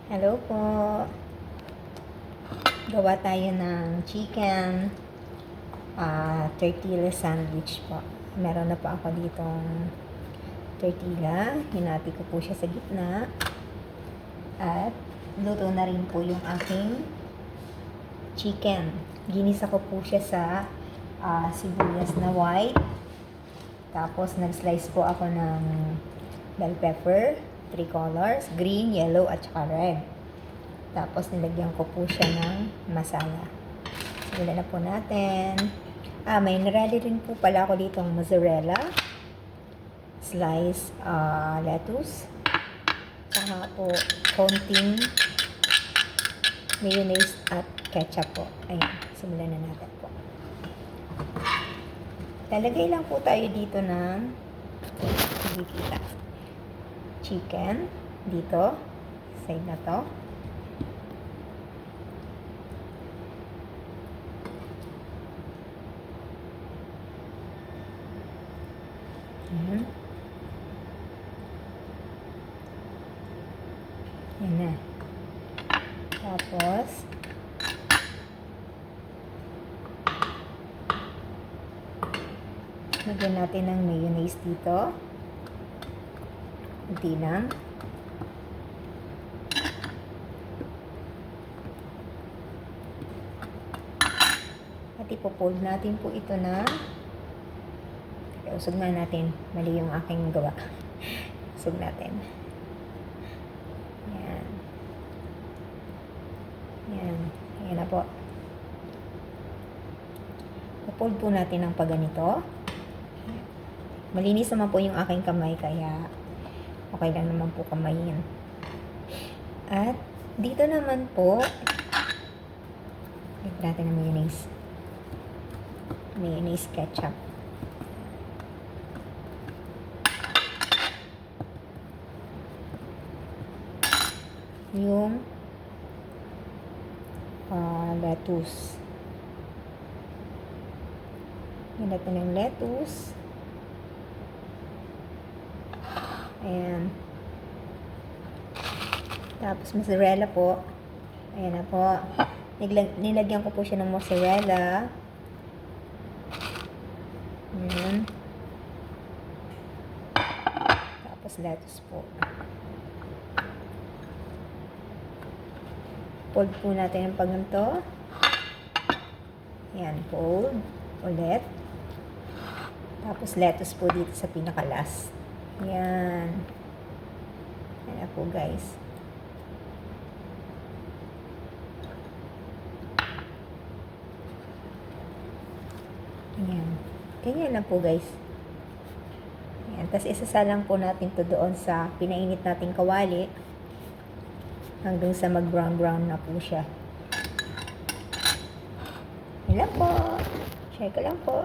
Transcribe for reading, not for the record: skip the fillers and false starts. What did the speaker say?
Hello po. Gawa tayo ng chicken tortilla sandwich po. Meron na po ako ditong tortilla. Hinati ko po siya sa gitna. At luto na rin po yung aking chicken. Ginisa ko po siya sa sibuyas na white. Tapos nag-slice po ako ng bell pepper. 3 colors, green, yellow, at saka red. Tapos nilagyan ko po siya ng masala. Simulan na po natin. May narali rin po pala ako ditong mozzarella, slice lettuce, saka po konting mayonnaise at ketchup po. Ayan, simulan na natin po. Lalagay lang po tayo dito ng hindi kita. Chicken dito, side na to. Ayan. Ayan na. Tapos lagyan natin ng mayonnaise dito. Kunti lang. At ipopold natin po ito na usog na natin. Mali yung aking gawa. Usog natin. Yan. Yan. Ayan na po. Ipopold po natin ng paganito. Malinis naman po yung aking kamay kaya okay lang naman po kamayin. At dito naman po lagyan natin ng mayonnaise. Mayonnaise ketchup. Yung lettuce. Lagyan natin ng lettuce. Ayan. Tapos mozzarella po. Ayan na po. Nilagyan ko po siya ng mozzarella. Ayan. Tapos lettuce po. Fold po natin ang pagganto. Ayan, fold. Ulit. Tapos lettuce po dito sa pinakalas. Ayan. Ayan na po guys. Ayan. Ganyan lang po guys. Ayan. Tapos isasalang po natin to doon sa pinainit nating kawali. Hanggang sa mag-brown-brown na po siya. Ayan lang po. Share ko lang po.